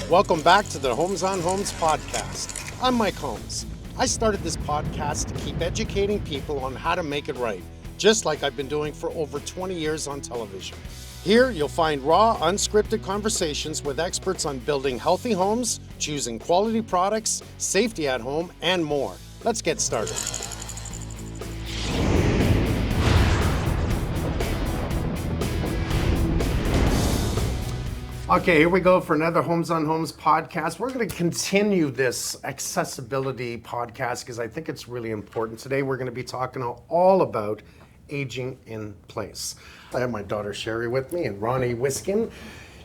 Welcome back to the Homes on Homes podcast. I'm Mike Holmes. I started this podcast to keep educating people on how to make it right, just like I've been doing for over 20 years on television. Here, you'll find raw, unscripted conversations with experts on building healthy homes, choosing quality products, safety at home, and more. Let's get started. Okay, here we go for another Homes on Homes podcast. We're going to continue this accessibility podcast because I think it's really important. Today we're going to be talking all about aging in place. I have my daughter Sherry with me and Ronnie Wiskin.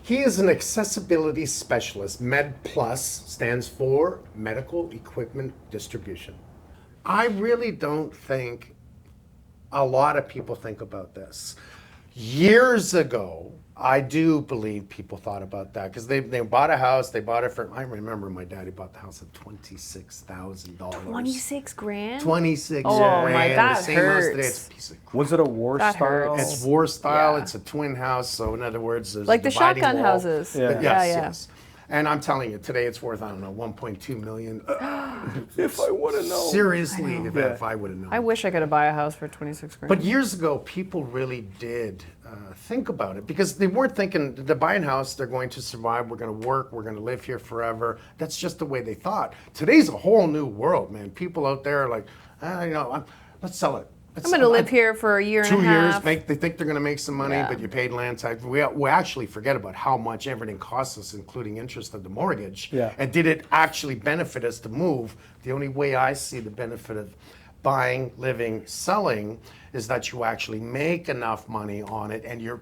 He is an accessibility specialist. Med Plus stands for Medical Equipment Distribution. I really don't think a lot of people think about this. Years ago, I do believe people thought about that because they bought a house, they bought it for, I remember my daddy bought the house at $26,000. 26 grand? 26 Oh, grand. my, that the same hurts. house today, it's a piece of crap. Was it a war That style? hurts. It's war style, Yeah. it's a twin house, so in other words, there's Like a the dividing shotgun wall. houses. Yeah. Yes, yeah. yes. And I'm telling you, today it's worth, I don't know, 1.2 million. If I would have known. Seriously, if I would have known. I wish I could buy a house for 26 grand. But years ago, people really did think about it because they weren't thinking they're buying a house, they're going to survive, we're going to work, we're going to live here forever. That's just the way they thought. Today's a whole new world, man. People out there are like, let's sell it. I'm going to live here for a year and a 2 half. years, they think they're going to make some money, Yeah. but you paid land tax. We actually forget about how much everything costs us, including interest of the mortgage. Yeah. And did it actually benefit us to move? The only way I see the benefit of buying, living, selling is that you actually make enough money on it and your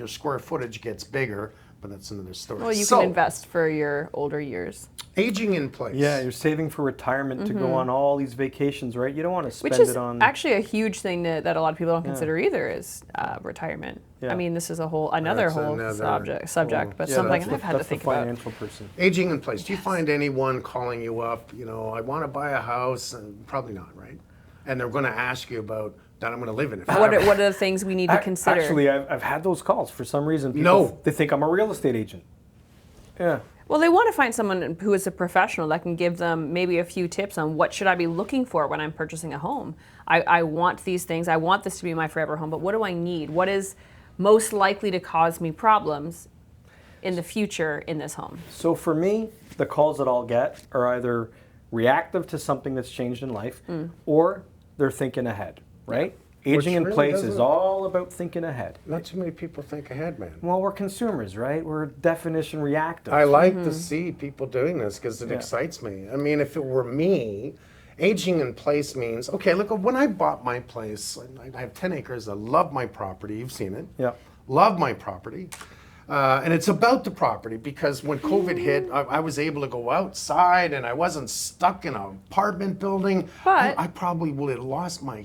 square footage gets bigger, but that's another story. Well, you can invest for your older years. Aging in place. Yeah, you're saving for retirement to go on all these vacations, right? You don't want to spend Which is it on. actually a huge thing that a lot of people don't consider either is retirement. Yeah. I mean, this is another subject, but yeah, something that's I've had to that's think the about. financial person. Aging in place. Do you find anyone calling you up, I want to buy a house, and probably not, right? And they're going to ask you about that I'm going to live in it What forever. are the things we need to consider? Actually, I've had those calls for some reason. People, No. They think I'm a real estate agent. Yeah. Well, they want to find someone who is a professional that can give them maybe a few tips on what should I be looking for when I'm purchasing a home. I want these things. I want this to be my forever home, but what do I need? What is most likely to cause me problems in the future in this home? So for me, the calls that I'll get are either reactive to something that's changed in life or they're thinking ahead, right? Aging in really place doesn't- is all about thinking ahead. Not too many people think ahead, man. Well, we're consumers, right? We're definition reactive. I like to see people doing this because it excites me. I mean, if it were me, aging in place means, okay, look, when I bought my place, I have 10 acres, I love my property, you've seen it. Yeah. Love my property. And it's about the property because when COVID hit, I was able to go outside and I wasn't stuck in an apartment building. But- I probably would have lost my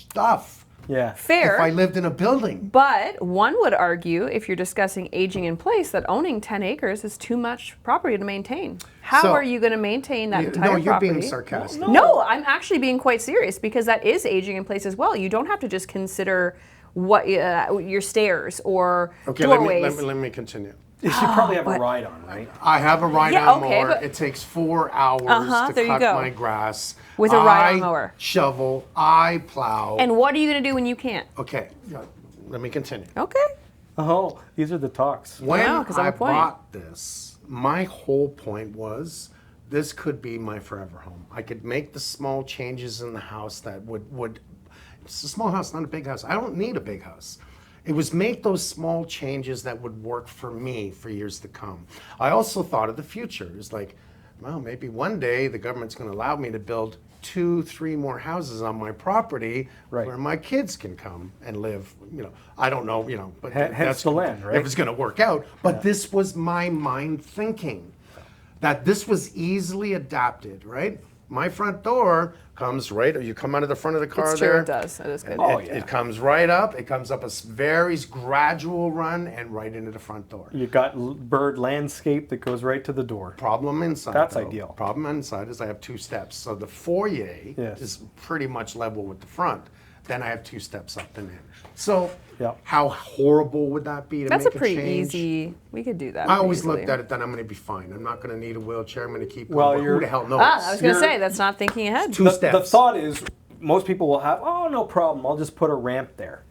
stuff Yeah. Fair. if I lived in a building. But one would argue, if you're discussing aging in place, that owning 10 acres is too much property to maintain. How So- are you going to maintain that entire No, you're property? being sarcastic. No, I'm actually being quite serious because that is aging in place as well. You don't have to just consider what your stairs or Okay, doorways. let me continue. You probably have a ride on, right? I have a ride Yeah, on okay, mower. but- It takes 4 hours to there you cut go. my grass. With a ride-on I mower. shovel, I plow. And what are you going to do when you can't? Okay, let me continue. Okay. Oh, these are the talks. When Wow, 'cause I have I a point. bought this, my whole point was this could be my forever home. I could make the small changes in the house that would it's a small house, not a big house. I don't need a big house. It was make those small changes that would work for me for years to come. I also thought of the future. It's like, well, maybe one day the government's going to allow me to build 2-3 more houses on my property Right. where my kids can come and live. I don't know, but Hence that's the land, right? If it's going to work out. But this was my mind thinking that this was easily adapted, right? My front door comes right, you come out of the front of the car It's true, there. it does. It is good. It comes right up. It comes up a very gradual run and right into the front door. You got bird landscape that goes right to the door. Problem inside. That's though. ideal. Problem inside is I have 2 steps. So the foyer Yes. is pretty much level with the front. Then I have 2 steps up and in. So Yeah. How horrible would that be to That's a make pretty change? easy. We could do that. I always easily. looked at it, then I'm going to be fine. I'm not going to need a wheelchair. I'm going to keep Well, going. But who you're- the hell knows? I was going to You're- say that's not thinking ahead. Two The steps. thought is, most people will have, oh, no problem, I'll just put a ramp there,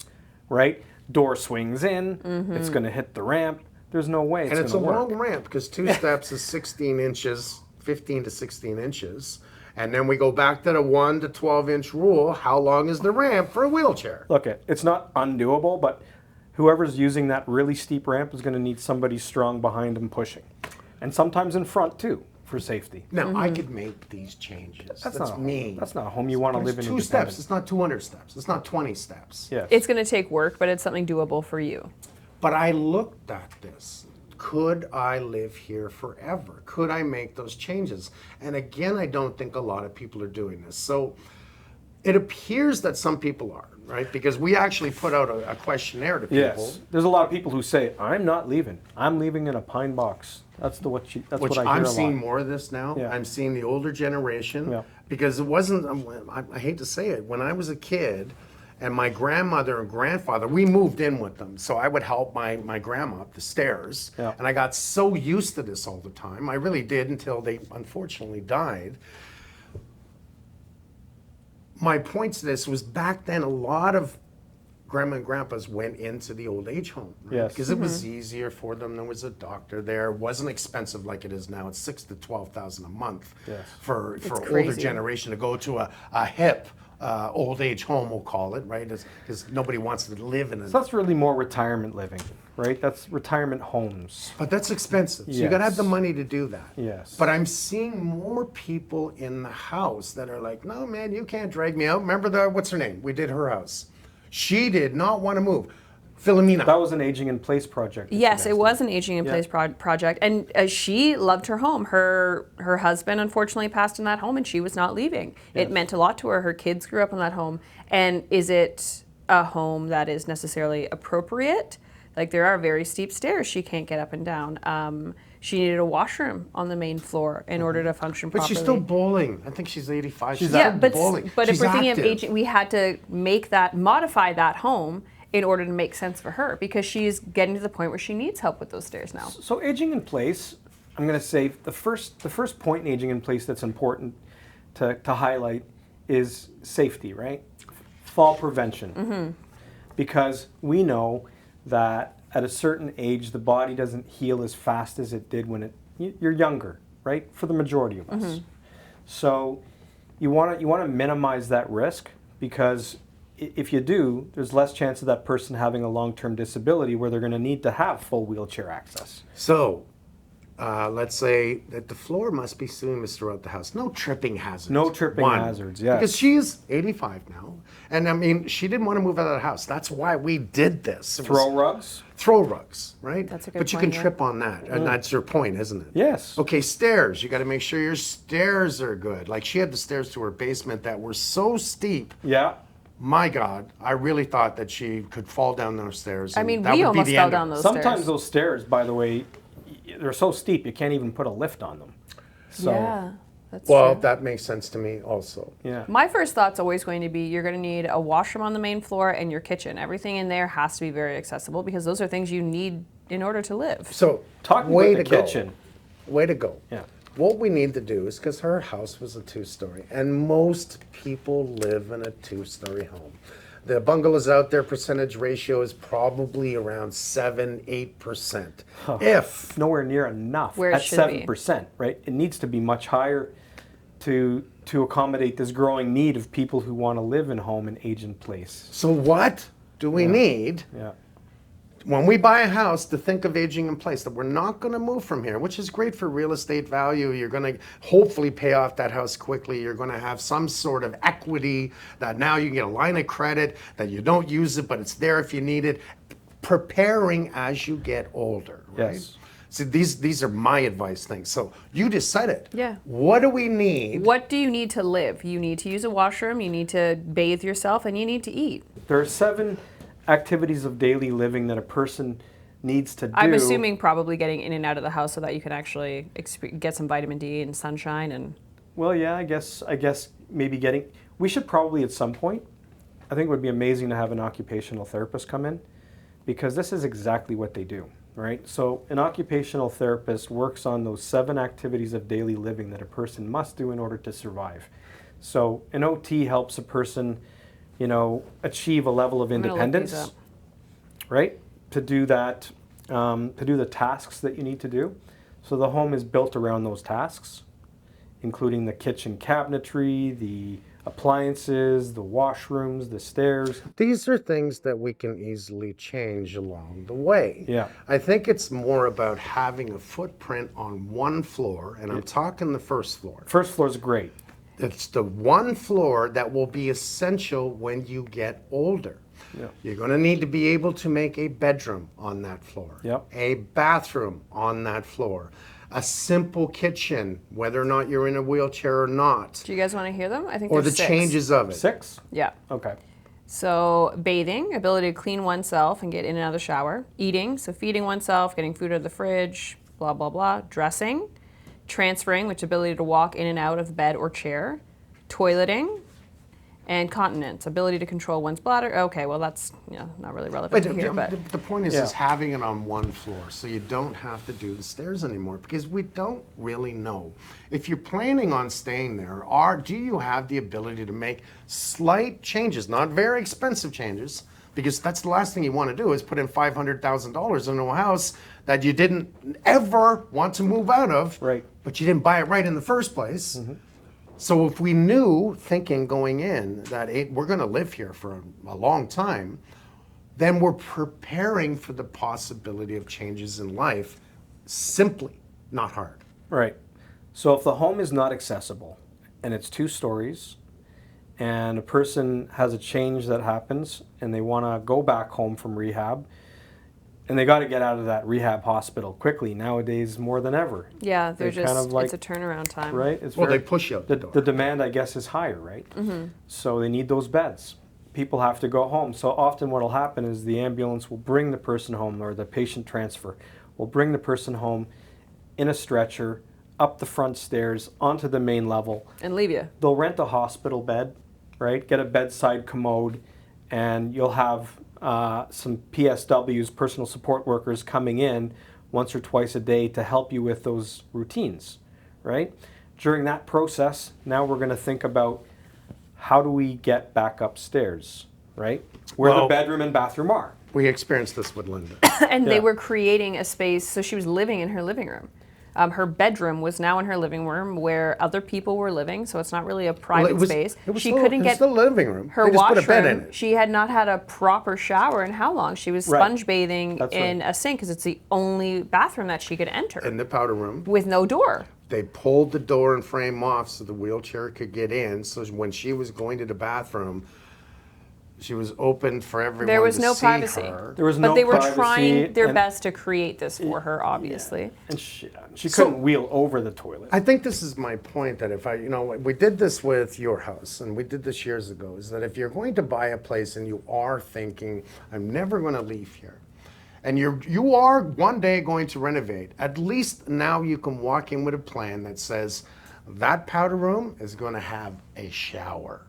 right? Door swings in, it's going to hit the ramp. There's no way And it's a going to work. long ramp because 2 steps is 16 inches, 15 to 16 inches. And then we go back to the 1 to 12 inch rule. How long is the ramp for a wheelchair? Look, it's not undoable, but whoever's using that really steep ramp is going to need somebody strong behind them pushing. And sometimes in front too, for safety. Now, I could make these changes. That's not a me. home. That's not a home you want to live in. It's 2 steps. It's not 200 steps. It's not 20 steps. Yes. It's going to take work, but it's something doable for you. But I looked at this. Could I live here forever? Could I make those changes? And again, I don't think a lot of people are doing this. So it appears that some people are, right? Because we actually put out a questionnaire to people. Yes. There's a lot of people who say, I'm not leaving. I'm leaving in a pine box. That's what Which I hear I'm a seeing lot. more of this now. Yeah. I'm seeing the older generation Yeah. because it wasn't, I hate to say it, when I was a kid and my grandmother and grandfather, we moved in with them. So I would help my grandma up the stairs. Yeah. And I got so used to this all the time. I really did until they unfortunately died. My point to this was back then a lot of grandma and grandpas went into the old age home, right? Yes. Because it was easier for them. There was a doctor there. It wasn't expensive like it is now. It's $6,000 to $12,000 a month Yes. for older crazy. generation to go to a hip old age home, we'll call it, right? Because nobody wants to live in it. So that's really more retirement living, right? That's retirement homes. But that's expensive. So you got to have the Yes. money to do that. Yes. But I'm seeing more people in the house that are like, no, man, you can't drag me out. Remember what's her name? We did her house. She did not want to move. Philomena. That was an aging in place project. that you Yes, guys it did. was an aging in place project, and she loved her home. Her husband unfortunately passed in that home, and she was not leaving. It meant a lot to her. Her kids grew up in that home. And is it a home that is necessarily appropriate? Like there are very steep stairs she can't get up and down. She needed a washroom on the main floor in order to function But properly. she's still bowling. I think she's 85. She's yeah, still but bowling. but if She's we're thinking active. of aging, we had to modify that home in order to make sense for her because she's getting to the point where she needs help with those stairs now. So aging in place, I'm going to say the first point in aging in place that's important to highlight is safety, right? Fall prevention. Because we know that at a certain age, the body doesn't heal as fast as it did when you're younger, right? For the majority of us. So you want to minimize that risk because if you do, there's less chance of that person having a long-term disability where they're going to need to have full wheelchair access. So, let's say that the floor must be seamless throughout the house. No tripping hazards. No tripping hazards, yes. Because she's 85 now. And I mean, she didn't want to move out of the house. That's why we did this. It was Throw rugs? throw rugs, right? That's a good But you point, can yeah. trip on that. And that's your point, isn't it? Yes. Okay, stairs. You got to make sure your stairs are good. Like she had the stairs to her basement that were so steep. Yeah. My God, I really thought that she could fall down those stairs. I and mean, that we would be almost the fell end of down it. those Sometimes stairs. those stairs, by the way, they're so steep you can't even put a lift on them. So, Yeah, that's Well, true. that makes sense to me also. yeah. My first thought's always going to be you're going to need a washroom on the main floor and your kitchen. Everything in there has to be very accessible because those are things you need in order to live. So, Talking way about to the go. kitchen. Way to go. Yeah. What we need to do is, because her house was a 2-story, and most people live in a 2-story home. The bungalows out there, percentage ratio is probably around 7-8%. If Nowhere near enough Where it at should be. 7%, right? It needs to be much higher to accommodate this growing need of people who want to live in home and age in place. so, what do we need Yeah. when we buy a house to think of aging in place? That we're not going to move from here, which is great for real estate value. You're going to hopefully pay off that house quickly. You're going to have some sort of equity that now you can get a line of credit that you don't use it, but it's there if you need it. Preparing as you get older, right? Yes. So these are my advice things. So you decided. Yeah. What do we need? What do you need to live? You need to use a washroom, you need to bathe yourself, and you need to eat. There are 7 activities of daily living that a person needs to do. I'm assuming probably getting in and out of the house so that you can actually get some vitamin D and sunshine and Well, yeah, I guess maybe we should probably at some point, I think it would be amazing to have an occupational therapist come in because this is exactly what they do, right? So an occupational therapist works on those 7 activities of daily living that a person must do in order to survive. So an OT helps a person, achieve a level of I'm gonna look these independence, up. right? To do that, to do the tasks that you need to do. So the home is built around those tasks, including the kitchen cabinetry, the appliances, the washrooms, the stairs. These are things that we can easily change along the way. Yeah. I think it's more about having a footprint on one floor, and I'm talking the first floor. First floor is great. It's the one floor that will be essential when you get older. Yeah. You're going to need to be able to make a bedroom on that floor, Yep. a bathroom on that floor, a simple kitchen, whether or not you're in a wheelchair or not, Do you guys want to hear them? I think or the there's 6. changes of it. 6? Yeah. Okay. So bathing, ability to clean oneself and get in and out of the shower. Eating, so feeding oneself, getting food out of the fridge, blah, blah, blah. Dressing. Transferring, which ability to walk in and out of the bed or chair. Toileting. And continence, ability to control one's bladder. Okay, well that's not really relevant to here, but the point is, Yeah. is having it on one floor so you don't have to do the stairs anymore, because we don't really know. If you're planning on staying there, do you have the ability to make slight changes, not very expensive changes, because that's the last thing you want to do is put in $500,000 into a house that you didn't ever want to move out of, Right. but you didn't buy it right in the first place. So if we knew, thinking going in, that we're going to live here for a long time, then we're preparing for the possibility of changes in life, simply, not hard. Right. So if the home is not accessible and it's 2 stories and a person has a change that happens and they want to go back home from rehab and they got to get out of that rehab hospital quickly nowadays more than ever. yeah, they're They just kind of like- it's a turnaround time. Right? It's Well, very- they push you out the, the door. the demand, I guess, is higher, right? So they need those beds. People have to go home. So often what will happen is the ambulance will bring the person home, or the patient transfer will bring the person home in a stretcher, up the front stairs, onto the main level. And leave you. They'll rent a hospital bed, right? Get a bedside commode, and you'll have some PSWs, personal support workers, coming in once or twice a day to help you with those routines, right? During that process, now we're going to think about how do we get back upstairs, right? Where the Well- bedroom and bathroom are. We experienced this with Linda. And they Yeah. were creating a space, so she was living in her living room. Her bedroom was now in her living room where other people were living, so it's not really a private space. She couldn't get the living room. her They just put a bed in washroom. it. She had not had a proper shower in how long? She was Right. sponge bathing That's in right. a sink because it's the only bathroom that she could enter In the powder room. with no door. They pulled the door and frame off so the wheelchair could get in. So when she was going to the bathroom, she was open for everyone There was to no see privacy. her. There was But no they were privacy, trying their and- best to create this for her, obviously. And she So- couldn't wheel over the toilet. I think this is my point, that if we did this with your house, and we did this years ago, is that if you're going to buy a place and you are thinking, I'm never going to leave here, and you are one day going to renovate, at least now you can walk in with a plan that says that powder room is going to have a shower.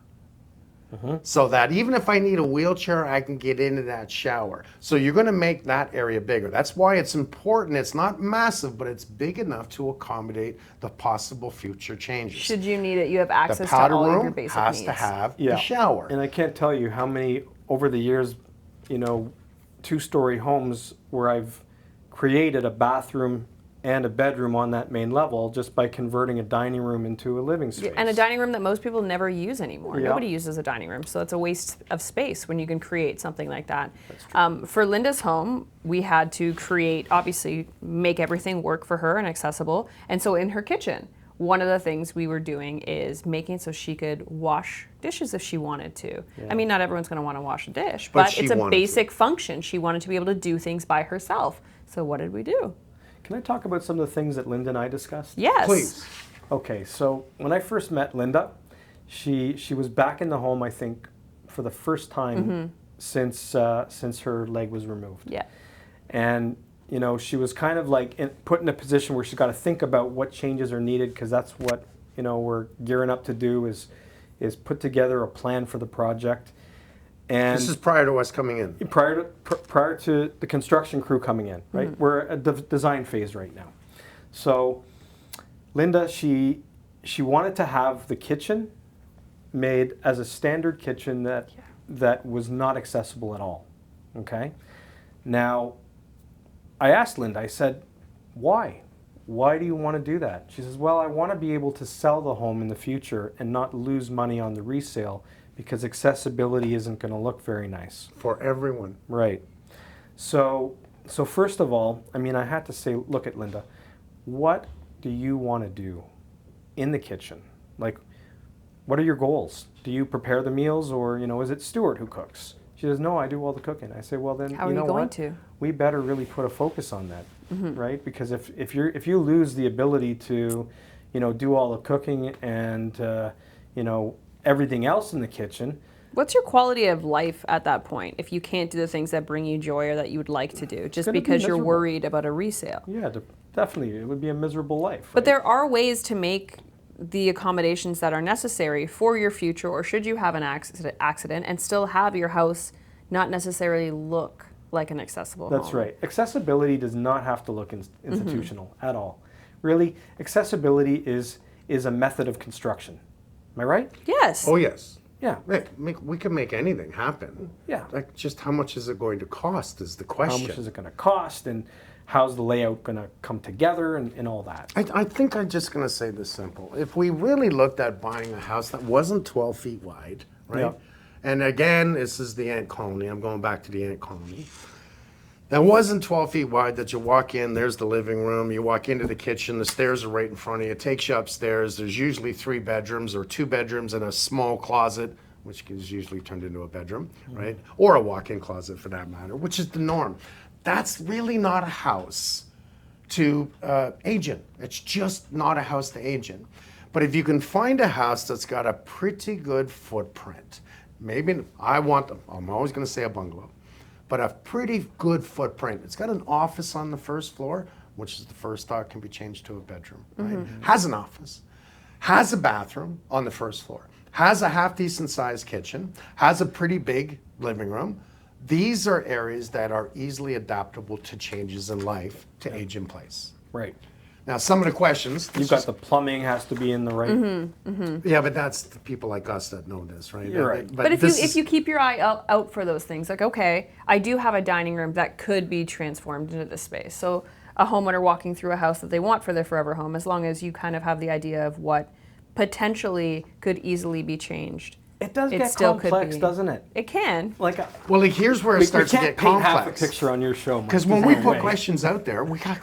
So that even if I need a wheelchair, I can get into that shower. So you're going to make that area bigger. That's why it's important. It's not massive, but it's big enough to accommodate the possible future changes. Should you need it, you have The access to powder all of your room basic has needs. to have Yeah. a shower. And I can't tell you how many, over the years, 2-story homes where I've created a bathroom and a bedroom on that main level just by converting a dining room into a living space. And a dining room that most people never use anymore. Yeah. Nobody uses a dining room, so it's a waste of space when you can create something like that. For Linda's home, we had to create, obviously, make everything work for her and accessible. And so in her kitchen, one of the things we were doing is making it so she could wash dishes if she wanted to. I mean, not everyone's going to want to wash a dish, But but she it's a wanted to. basic function. She wanted to be able to do things by herself. So what did we do? Can I talk about some of the things that Linda and I discussed? Yes. Please. Okay, so when I first met Linda, she was back in the home, I think, for the first time since her leg was removed. Yeah. And she was kind of like put in a position where she's got to think about what changes are needed, because that's what we're gearing up to do is put together a plan for the project. And This is prior to us coming in. prior to the construction crew coming in, right? We're at the design phase right now. So Linda, she wanted to have the kitchen made as a standard kitchen that was not accessible at all. Okay? Now, I asked Linda, I said, why? Why do you want to do that? She says, well, I want to be able to sell the home in the future and not lose money on the resale because accessibility isn't going to look very nice. For everyone. Right. So first of all, I mean, I had to say, look at Linda, what do you want to do in the kitchen? Like, what are your goals? Do you prepare the meals, or, is it Stuart who cooks? She says, no, I do all the cooking. I say, well, then, How are you going to? We better really put a focus on that, right? Because if you lose the ability to, do all the cooking and, everything else in the kitchen. What's your quality of life at that point if you can't do the things that bring you joy or that you would like to do, just because you're worried about a resale? Yeah, definitely. It would be a miserable life. But right? there are ways to make the accommodations that are necessary for your future, or should you have an accident and still have your house not necessarily look like an accessible home. That's right. Accessibility does not have to look institutional at all. Really, accessibility is a method of construction. Am I right? Yes. Oh, yes. Yeah. We can make anything happen. Yeah. Like, just how much is it going to cost is the question. How much is it going to cost, and how's the layout going to come together, and all that. I think I'm just going to say this simple. If we really looked at buying a house that wasn't 12 feet wide, right? Yeah. And again, this is the ant colony. I'm going back to the ant colony. That wasn't 12 feet wide, that you walk in, there's the living room, you walk into the kitchen, the stairs are right in front of you, it takes you upstairs, there's usually 3 bedrooms or 2 bedrooms and a small closet, which is usually turned into a bedroom, right? Or a walk-in closet for that matter, which is the norm. That's really not a house to age in. It's just not a house to age in. But if you can find a house that's got a pretty good footprint, maybe, I'm always gonna say a bungalow, but a pretty good footprint. It's got an office on the first floor, which is the first thought can be changed to a bedroom, right? Has an office, has a bathroom on the first floor, has a half decent sized kitchen, has a pretty big living room. These are areas that are easily adaptable to changes in life to age in place. Right. Now, some of the questions. You've got the plumbing has to be in the right. Yeah, but that's the people like us that know this, right? You're right. But if you keep your eye out for those things, like, okay, I do have a dining room that could be transformed into this space. So a homeowner walking through a house that they want for their forever home, as long as you kind of have the idea of what potentially could easily be changed. It does It get still complex, could be. doesn't it? It can. Like, well, like here's where it we starts to can't get paint half complex. a picture on your show, Mike. Because when we No put way. questions out there, we got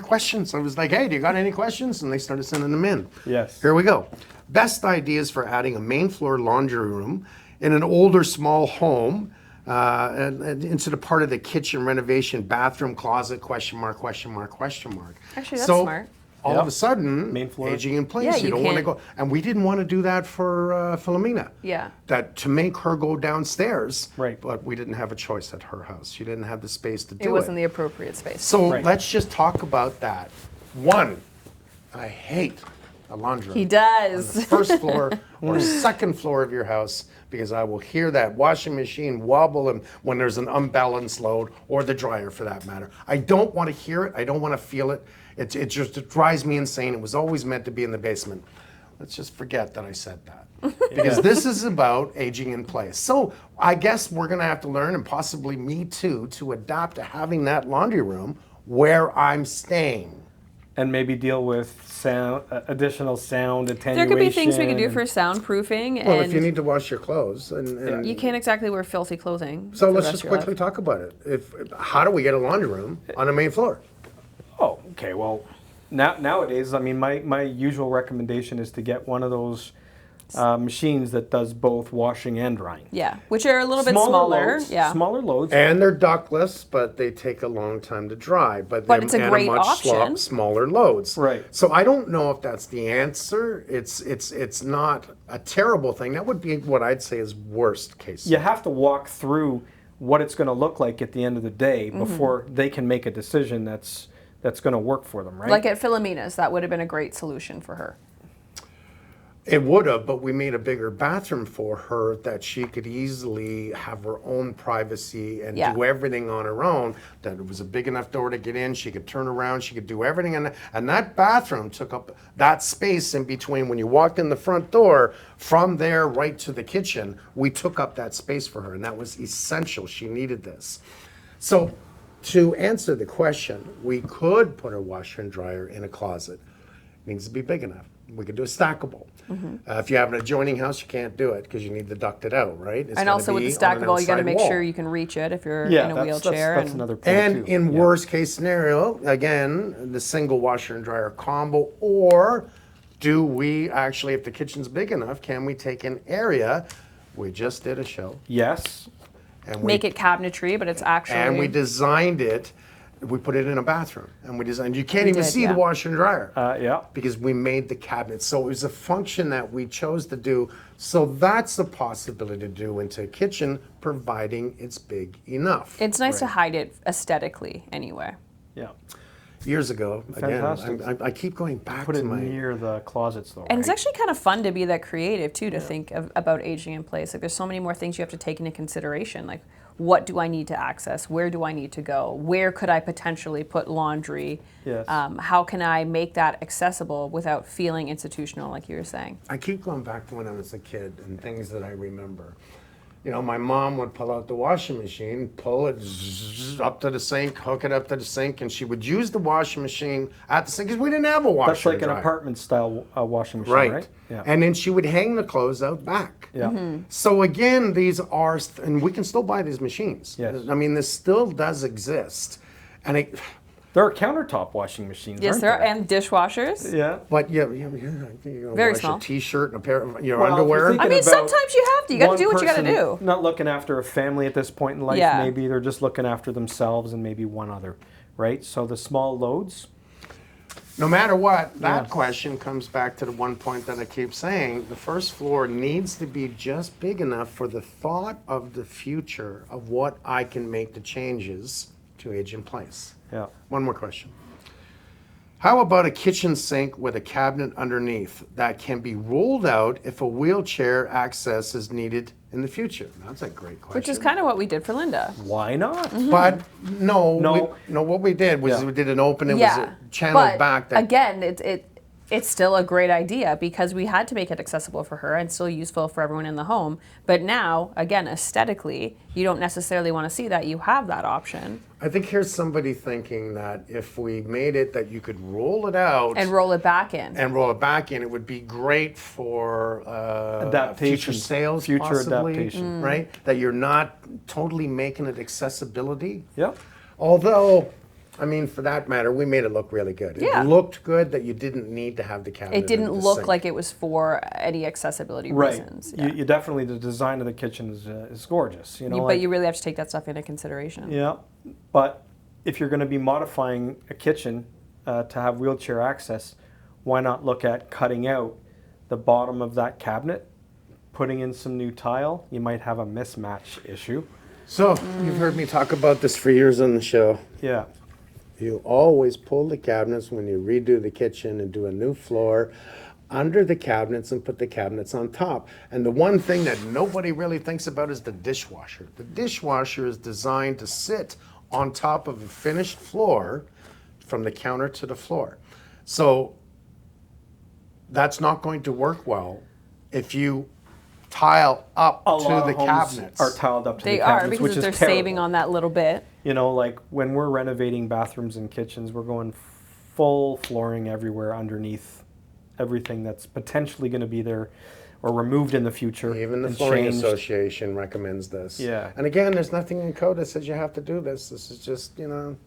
questions. I was like, hey, do you got any questions? And they started sending them in. Yes. Here we go. Best ideas for adding a main floor laundry room in an older small home and into the part of the kitchen renovation, bathroom, closet, question mark, question mark, question mark. Actually, that's so, smart. All Yep. of a sudden, Main floor. aging in place, Yeah, you you don't want to can't- go. And we didn't want to do that for Philomena. Yeah. That to make her go downstairs. Right. But we didn't have a choice at her house. She didn't have the space to do it. It wasn't the appropriate space. So Right. let's just talk about that. One, I hate a laundry room He on the does. first floor or second floor of your house, because I will hear that washing machine wobble and when there's an unbalanced load, or the dryer for that matter. I don't want to hear it. I don't want to feel it. It drives me insane. It was always meant to be in the basement. Let's just forget that I said that. Because this is about aging in place. So I guess we're going to have to learn, and possibly me too, to adapt to having that laundry room where I'm staying. And maybe deal with sound, additional sound attenuation. There could be things we could do and- for soundproofing, Well, and if you need to wash your clothes, and you can't exactly wear filthy clothing. so for the let's rest just of your quickly life. talk about it. How do we get a laundry room on the main floor? Oh, okay. Well, nowadays, I mean, my usual recommendation is to get one of those machines that does both washing and drying. Yeah, which are a little bit smaller. Loads, Yeah. smaller loads. And they're ductless, but they take a long time to dry. But it's a and great much option. smaller loads. Right. So I don't know if that's the answer. It's not a terrible thing. That would be what I'd say is worst case. You have to walk through what it's going to look like at the end of the day before they can make a decision that's going to work for them, right? Like at Philomena's, that would have been a great solution for her. It would have, but we made a bigger bathroom for her that she could easily have her own privacy and Yeah. do everything on her own. That it was a big enough door to get in. She could turn around. She could do everything. And that bathroom took up that space in between when you walked in the front door. From there right to the kitchen, we took up that space for her. And that was essential. She needed this. So to answer the question, we could put a washer and dryer in a closet. It needs to be big enough. We could do a stackable. If you have an adjoining house, you can't do it because you need to duct it out, right? It's And gotta also with the be on an stackable, you got to outside make wall. sure you can reach it if you're Yeah, in a that's wheelchair. that's and another point And too. in Yeah. worst case scenario, again, the single washer and dryer combo, or do we actually, if the kitchen's big enough, can we take an area? We just did a show. Yes. And make it cabinetry, but it's actually And we designed it, we put it in a bathroom. And we designed, you can't even did, see yeah. the washer and dryer. Yeah. Because we made the cabinet. So it was a function that we chose to do. So that's a possibility to do into a kitchen, providing it's big enough. it's nice to hide it aesthetically anyway. Yeah. Years ago, Fantastic. again, I keep going back Put to it my... near the closets though. And it's right? actually kind of fun to be that creative too, to think about aging in place. Like there's so many more things you have to take into consideration. Like what do I need to access? Where do I need to go? Where could I potentially put laundry? Yes. How can I make that accessible without feeling institutional, like you were saying? I keep going back to when I was a kid and things that I remember. You know, my mom would pull out the washing machine, pull it up to the sink, hook it up to the sink, and she would use the washing machine at the sink because we didn't have a washer That's like and an dryer. apartment style washing machine, Right. right? Yeah. And then she would hang the clothes out back. Yeah. So again, these are, and we can still buy these machines. Yes. I mean, this still does exist. And it, There are countertop washing machines. Yes, aren't there are, and dishwashers. Yeah. but you're Very wash small. a t-shirt and a pair of your Well, if you're underwear. thinking I mean, about sometimes you have to. You got to one do what you got to person do. Not looking after a family at this point in life. Yeah. Maybe they're just looking after themselves and maybe one other, right? So the small loads. No matter what, that Yeah. question comes back to the one point that I keep saying. The first floor needs to be just big enough for the thought of the future of what I can make the changes to age in place. Yeah. One more question. How about a kitchen sink with a cabinet underneath that can be rolled out if a wheelchair access is needed in the future? That's a great question. Which is kind of what we did for Linda. Why not? But no, No. what we did was Yeah. we did an open, it was Yeah, channeled but back. That, again, it's still a great idea because we had to make it accessible for her and still useful for everyone in the home. But now, again, aesthetically, you don't necessarily want to see that. You have that option I think here's somebody thinking that if we made it that you could roll it out and roll it back in. and roll it back in, it would be great for Adaptation. future sales, Future possibly, adaptation. right? That you're not totally making it accessibility. Yeah. Although, I mean, for that matter, we made it look really good. Yeah. It looked good that you didn't need to have the cabinet. It didn't under the look sink. like it was for any accessibility Right. reasons. You definitely, the design of the kitchen is gorgeous. You know, But like- you really have to take that stuff into consideration. Yeah, but if you're going to be modifying a kitchen to have wheelchair access, why not look at cutting out the bottom of that cabinet, putting in some new tile? You might have a mismatch issue. So, you've heard me talk about this for years on the show. Yeah, You always pull the cabinets when you redo the kitchen and do a new floor under the cabinets and put the cabinets on top. And the one thing that nobody really thinks about is the dishwasher. The dishwasher is designed to sit on top of a finished floor from the counter to the floor. So that's not going to work well if you tile up a to lot the of homes cabinets. are tiled up to They the are cabinets, because which they're is terrible. saving on that little bit. You know, like when we're renovating bathrooms and kitchens, we're going full flooring everywhere underneath everything that's potentially going to be there or removed in the future. Even the and Flooring changed. Association recommends this. Yeah. And again, there's nothing in code that says you have to do this. This is just,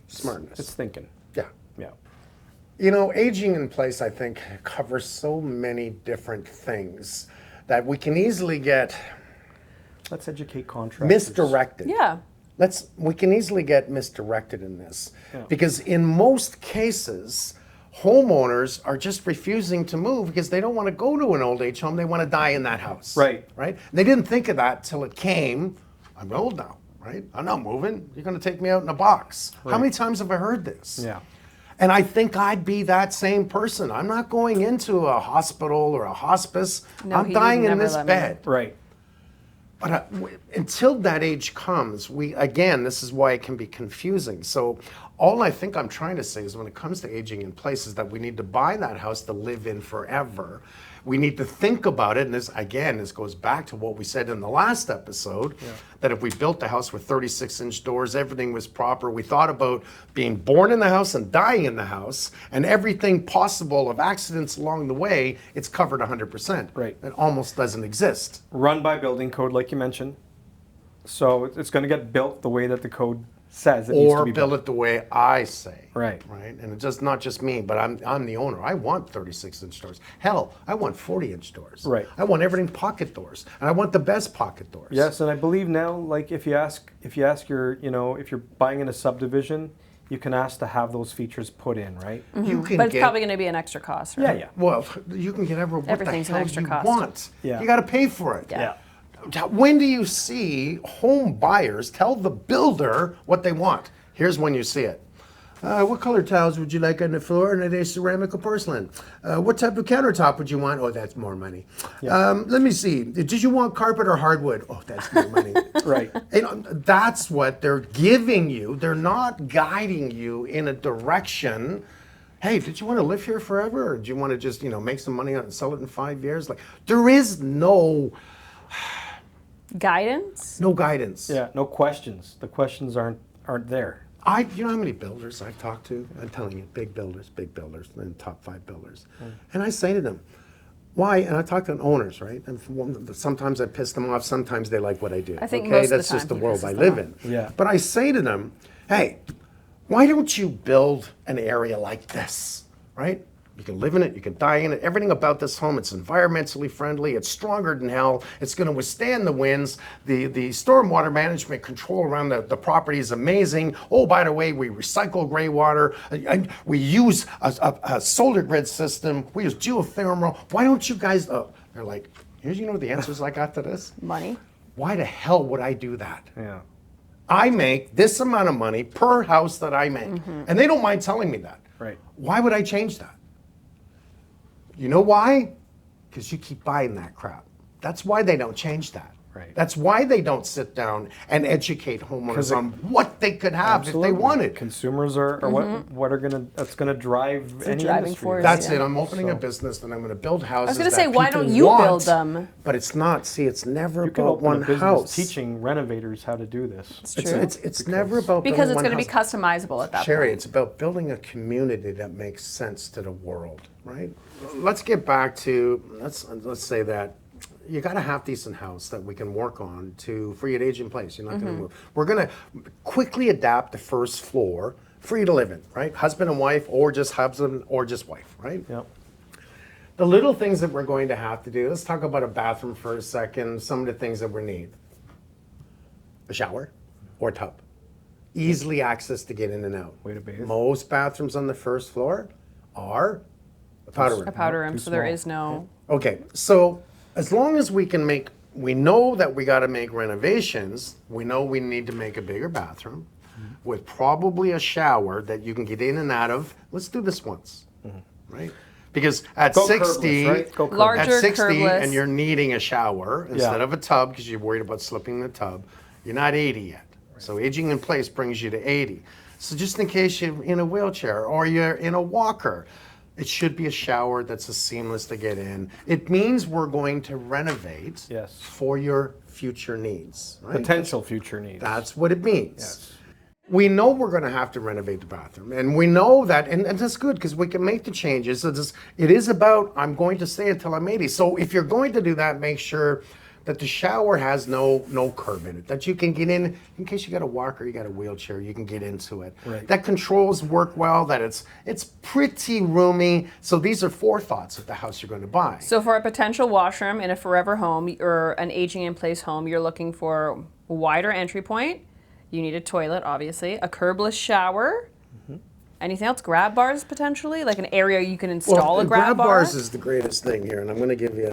smartness. It's thinking. Yeah. Yeah. Aging in place, I think, covers so many different things that we can easily get Let's educate contractors. misdirected. Yeah. We can easily get misdirected in this Yeah. because in most cases, homeowners are just refusing to move because they don't want to go to an old age home. They want to die in that house. Right. Right. They didn't think of that till it came. I'm old now. Right. I'm not moving. You're going to take me out in a box. How Right. many times have I heard this? Yeah. And I think I'd be that same person. I'm not going into a hospital or a hospice. No, I'm he dying would in never this let me. bed. Right. But until that age comes, this is why it can be confusing. So all I think I'm trying to say is when it comes to aging in place is that we need to buy that house to live in forever. We need to think about it, and this goes back to what we said in the last episode, that if we built the house with 36-inch doors, everything was proper, we thought about being born in the house and dying in the house, and everything possible of accidents along the way, it's covered 100%. Right. It almost doesn't exist. Run by building code, like you mentioned. So it's going to get built the way that the code says it needs to Or be build built. it the way I say. Right. Right. And it's just not just me, but I'm the owner. I want 36-inch doors. Hell, I want 40-inch doors. Right. I want everything pocket doors, and I want the best pocket doors. Yes, and I believe now, like if you ask your, if you're buying in a subdivision, you can ask to have those features put in, right? You can But it's get, probably going to be an extra cost, right? Yeah. well, you can get what Everything's the an hell extra you cost. want. Yeah. You got to pay for it. Yeah. When do you see home buyers tell the builder what they want? Here's when you see it. What color tiles would you like on the floor? And are they ceramic or porcelain? What type of countertop would you want? Oh, that's more money. Let me see. Did you want carpet or hardwood? Oh, that's more money. Right. That's what they're giving you. They're not guiding you in a direction. Hey, did you want to live here forever? Or do you want to just, make some money on it and sell it in 5 years? Like, there is no Guidance? guidance. Yeah, no questions. The questions aren't there. You know how many builders I've talked to? I'm telling you, big builders, and top 5 builders. And I say to them, why? And I talk to owners, right? And sometimes I piss them off, sometimes they like what I do. I think okay, most of the that's just the time he world pisses I them live off. in. Yeah. But I say to them, hey, why don't you build an area like this, right? You can live in it, you can die in it. Everything about this home, it's environmentally friendly, it's stronger than hell, it's gonna withstand the winds. The stormwater management control around the property is amazing. Oh, by the way, we recycle gray water, and we use a solar grid system, we use geothermal. Why don't you guys, they're like, you know the answers I got to this? Money? Why the hell would I do that? Yeah. I make this amount of money per house that I make. And they don't mind telling me that. Right. Why would I change that? You know why? Because you keep buying that crap. That's why they don't change that. Right. That's why they don't sit down and educate homeowners on what they could have if they wanted. Consumers are that's gonna drive any driving industry. force. That's Yeah. it. I'm opening a business and I'm going to build houses. gonna that say, why people don't you want, build them? But it's not. See, it's never You can about open one a business house. teaching renovators how to do this. It's It's, true. it's never about Because building it's one going to be house. customizable at that Sherry, point. it's about building a community that makes sense to the world, right? Let's get back to let's say that you got a half decent house that we can work on for you to age in place. You're not going to move. We're going to quickly adapt the first floor for you to live in, right? Husband and wife, or just husband or just wife, right? Yep. The little things that we're going to have to do. Let's talk about a bathroom for a second. Some of the things that we need: a shower or a tub, easily access to get in and out. Way to bathe. Most bathrooms on the first floor are a powder room. A powder room, Too so there small. is no. Okay, so as long as we know that we got to make renovations, we know we need to make a bigger bathroom with probably a shower that you can get in and out of. Let's do this once, right? Because at Go 60, curbless, right? Go curbless. Larger at 60 curbless. and you're needing a shower instead of a tub because you're worried about slipping in the tub, you're not 80 yet. So aging in place brings you to 80. So just in case you're in a wheelchair or you're in a walker, it should be a shower that's as seamless to get in. It means we're going to renovate Yes. for your future needs. Right? Potential future needs. That's what it means. Yes. We know we're going to have to renovate the bathroom, and we know that, and that's good because we can make the changes. It is about, I'm going to stay until I'm 80. So if you're going to do that, make sure that the shower has no curb in it, that you can get in case you got a walker, you got a wheelchair, you can get into it. Right. That controls work well, that it's pretty roomy. So these are forethoughts of the house you're going to buy. So for a potential washroom in a forever home or an aging in place home, you're looking for a wider entry point. You need a toilet, obviously, a curbless shower, Anything else? Grab bars potentially, like an area you can install a grab bar. bars is the greatest thing here, and I'm going to give you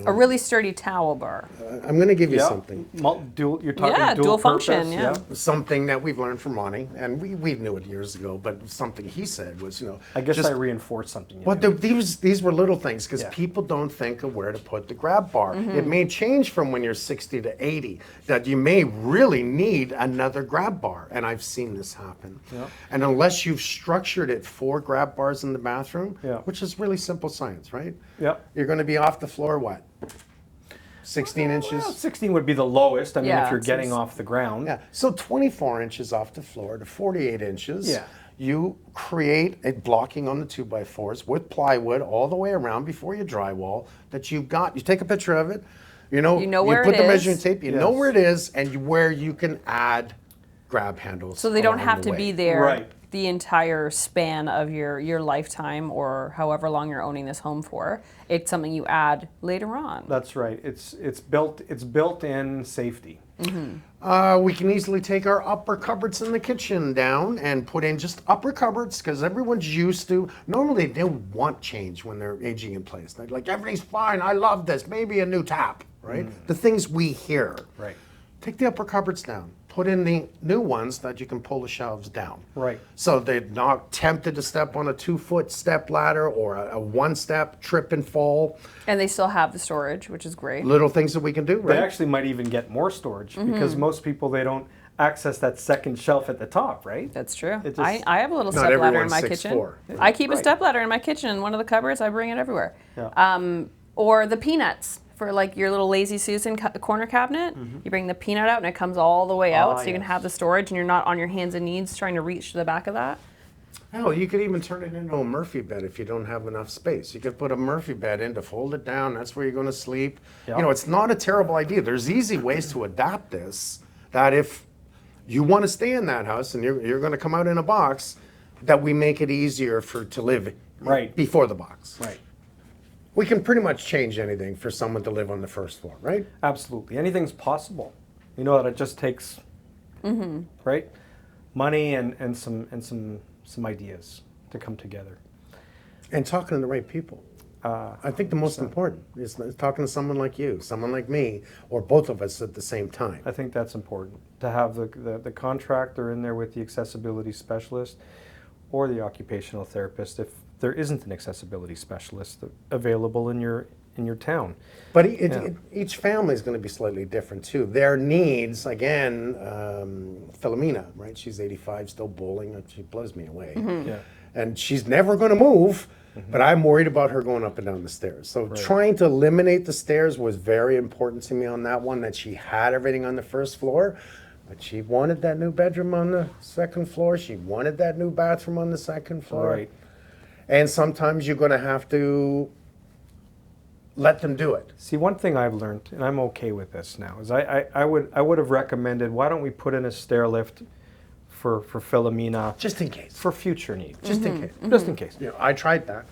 A really sturdy towel bar. I'm going to give you Yeah. something. You're talking Yeah, dual function, purpose, yeah. Something that we've learned from Monty, and we knew it years ago, but something he said was, I guess just, I reinforced something. But these were little things, because Yeah. people don't think of where to put the grab bar. Mm-hmm. It may change from when you're 60 to 80, that you may really need another grab bar, and I've seen this happen. Yeah. And unless you've structured it for grab bars in the bathroom, Yeah. which is really simple science, right? Yeah. You're going to be off the floor, what? 16 inches? Well, 16 would be the lowest. I mean, Yeah, if you're it getting seems- off the ground. Yeah, so 24 inches off the floor to 48 inches. Yeah. You create a blocking on the 2x4s with plywood all the way around before you drywall that you've got. You take a picture of it. You know where put it the is. measuring tape. You know Yes. where it is, and where you can add grab handles. So they don't along have the to be way. there Right. the entire span of your lifetime or however long you're owning this home for. It's something you add later on. That's right. It's built in safety. We can easily take our upper cupboards in the kitchen down and put in just upper cupboards, because everyone's used to, normally they want change when they're aging in place. They're like, everything's fine, I love this, maybe a new tap, right? The things we hear. Right. Take the upper cupboards down. Put in the new ones that you can pull the shelves down. Right. So they're not tempted to step on a 2-foot step ladder or a 1-step trip and fall. And they still have the storage, which is great. Little things that we can do, They right? actually might even get more storage Mm-hmm. because most people, they don't access that second shelf at the top, right? That's true. It just- I have a little Not step ladder in everyone's my 6'4". kitchen. I keep a Right. step ladder in my kitchen in one of the cupboards. I bring it everywhere. Yeah. Or the peanuts for like your little Lazy Susan corner cabinet. You bring the peanut out and it comes all the way out, Ah, so you can yes. have the storage and you're not on your hands and knees trying to reach to the back of that. Hell, you could even turn it into a Murphy bed if you don't have enough space. You could put a Murphy bed in to fold it down. That's where you're going to sleep. Yeah. You know, it's not a terrible idea. There's easy ways to adapt this, that if you want to stay in that house and you're going to come out in a box, that we make it easier to live Right. before the box. Right. We can pretty much change anything for someone to live on the first floor, right? Absolutely. Anything's possible. You know that it just takes right? Money and some ideas to come together. And talking to the right people. I think the most important is talking to someone like you, someone like me, or both of us at the same time. I think that's important to have the contractor in there with the accessibility specialist or the occupational therapist if there isn't an accessibility specialist available in your town. But Yeah. each family is going to be slightly different too. Their needs, again, Philomena, right? She's 85, still bowling. She blows me away. Yeah. And she's never going to move, but I'm worried about her going up and down the stairs. So trying to eliminate the stairs was very important to me on that one, that she had everything on the first floor. But she wanted that new bedroom on the second floor. She wanted that new bathroom on the second floor. Right. And sometimes you're going to have to let them do it. See, one thing I've learned, and I'm okay with this now, is I would have recommended, why don't we put in a stair lift for Philomena Just in case. for future needs? Just in case. Just in case. You know, I tried that.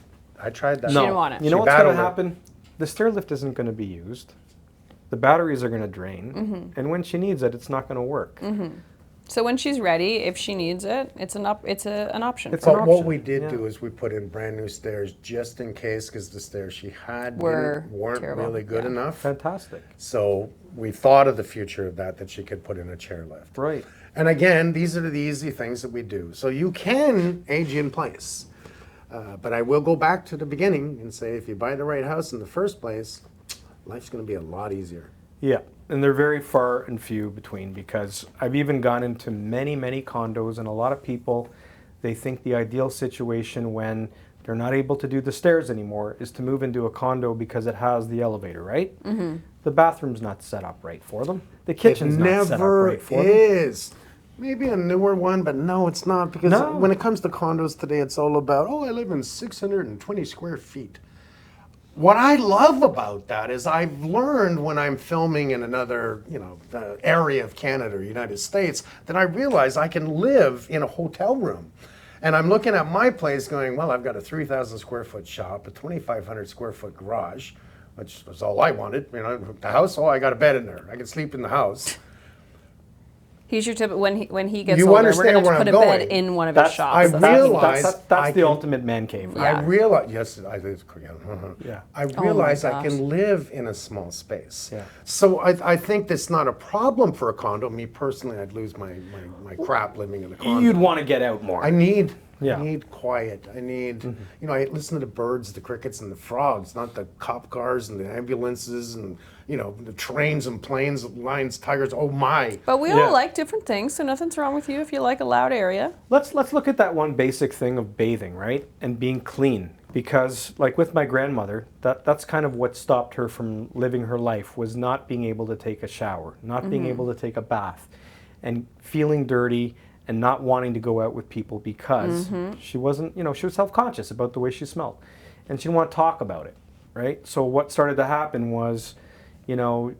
She didn't want it. You know She what's going to battled it. happen? The stair lift isn't going to be used. The batteries are going to drain, and when she needs it, it's not going to work. So when she's ready, if she needs it, it's an option. It's for an her. But what option, we did yeah. do is we put in brand new stairs just in case, because the stairs she had weren't terrible, really good yeah. enough. Fantastic. So we thought of the future of that she could put in a chairlift. Right. And again, these are the easy things that we do. So you can age in place. But I will go back to the beginning and say, if you buy the right house in the first place, life's going to be a lot easier. Yeah, and they're very far and few between, because I've even gone into many, many condos, and a lot of people, they think the ideal situation when they're not able to do the stairs anymore is to move into a condo because it has the elevator, right? The bathroom's not set up right for them. The kitchen's It not set up never right for them. is. Maybe a newer one, but no, it's not. Because No. when it comes to condos today, it's all about, I live in 620 square feet. What I love about that is I've learned when I'm filming in another, area of Canada or United States, that I realize I can live in a hotel room. And I'm looking at my place going, well, I've got a 3,000 square foot shop, a 2,500 square foot garage, which was all I wanted. The house, I got a bed in there. I can sleep in the house. He's your tip when he gets You older. We're understand going to where put I'm a bed going. in one of That's- his shops. I That's- realize That's I the can- ultimate man cave, right? Yeah. I realize, yes, I did. Yeah. I realize I gosh. can live in a small space. Yeah. So I think that's not a problem for a condo. Me personally, I'd lose my crap living in a condo. You'd want to get out more. I need Yeah. quiet. I need, I listen to the birds, the crickets, and the frogs, not the cop cars and the ambulances and, the trains and planes, lions, tigers. Oh my. But we Yeah. all like different things, so nothing's wrong with you if you like a loud area. Let's look at that one basic thing of bathing, right? And being clean. Because like with my grandmother, that's kind of what stopped her from living her life, was not being able to take a shower, not being able to take a bath, and feeling dirty and not wanting to go out with people because she wasn't, she was self-conscious about the way she smelled. And she didn't want to talk about it, right? So what started to happen was,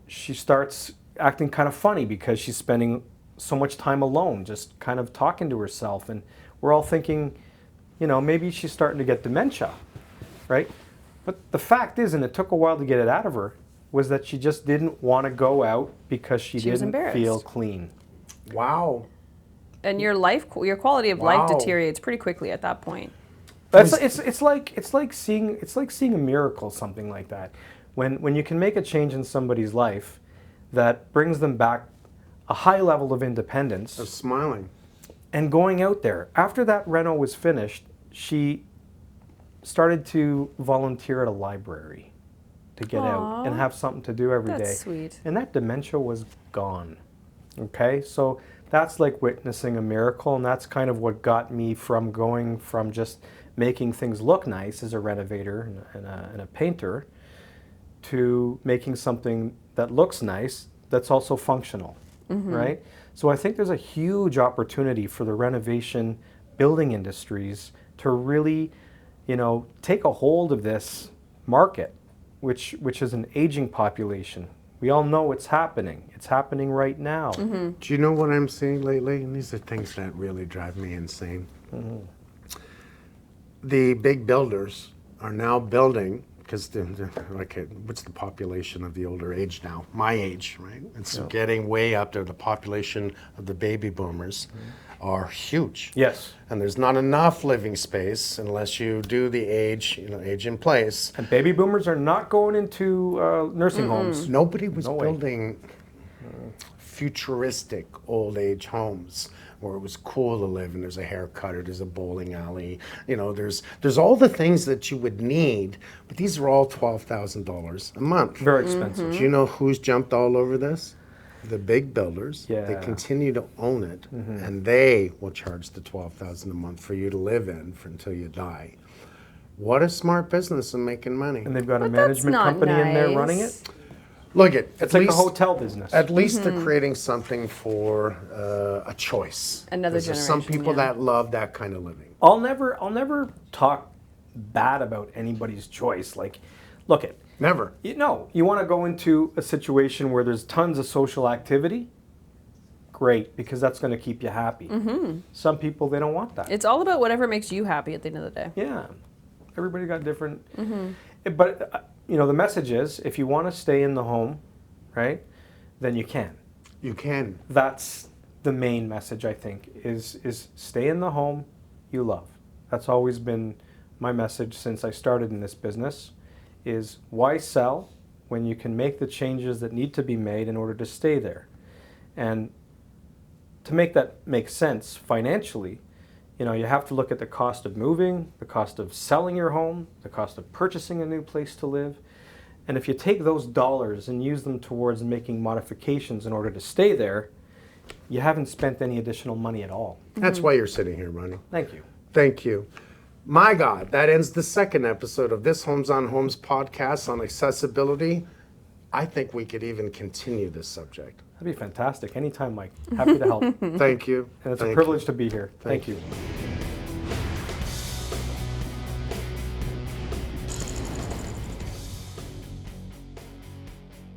she starts acting kind of funny because she's spending so much time alone, just kind of talking to herself. And we're all thinking, maybe she's starting to get dementia, right? But the fact is, and it took a while to get it out of her, was that she just didn't want to go out because she was didn't embarrassed. feel clean. Wow. And your quality of life Wow. deteriorates pretty quickly at that point. It's like seeing a miracle, something like that. When you can make a change in somebody's life that brings them back a high level of independence. Of smiling. And going out there. After that reno was finished, she started to volunteer at a library to get out and have something to do every day. That's sweet. And that dementia was gone. Okay? So that's like witnessing a miracle, and that's kind of what got me from going from just making things look nice as a renovator and a painter to making something that looks nice that's also functional, right? So I think there's a huge opportunity for the renovation building industries to really, take a hold of this market, which is an aging population. We all know it's happening. It's happening right now. Do you know what I'm seeing lately? And these are things that really drive me insane. The big builders are now building, because what's the population of the older age now? My age, right? It's getting way up there. The population of the baby boomers are huge. Yes. And there's not enough living space unless you do the age in place. And baby boomers are not going into nursing homes. Nobody was No way. building futuristic old age homes where it was cool to live, and there's a haircut, or there's a bowling alley. There's all the things that you would need, but these are all $12,000 a month. Very expensive. Do you know who's jumped all over this? The big builders. They Yeah. continue to own it, and they will charge the $12,000 a month for you to live in until you die. What a smart business and making money. And they've got a But that's management not company in there running nice. it. Look, at It's like a hotel business. At least they're creating something for a choice. Another 'Cause there's some generation, people yeah. that love that kind of living. I'll never talk bad about anybody's choice. Like, look it. Never. You want to go into a situation where there's tons of social activity? Great, because that's going to keep you happy. Some people, they don't want that. It's all about whatever makes you happy at the end of the day. Yeah, everybody got different. But the message is, if you want to stay in the home, right, then you can. You can. That's the main message, I think, is stay in the home you love. That's always been my message since I started in this business, is why sell when you can make the changes that need to be made in order to stay there? And to make that make sense financially, you have to look at the cost of moving, the cost of selling your home, the cost of purchasing a new place to live. And if you take those dollars and use them towards making modifications in order to stay there, you haven't spent any additional money at all. That's why you're sitting here, Ronnie. Thank you. Thank you. My God, that ends the second episode of this Homes on Homes podcast on accessibility. I think we could even continue this subject. That'd be fantastic. Anytime, Mike. Happy to help. And Thank you. it's a Thank privilege to be here. Thank you.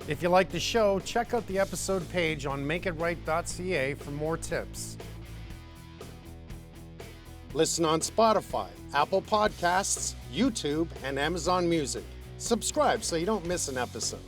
If you like the show, check out the episode page on makeitright.ca for more tips. Listen on Spotify, Apple Podcasts, YouTube, and Amazon Music. Subscribe so you don't miss an episode.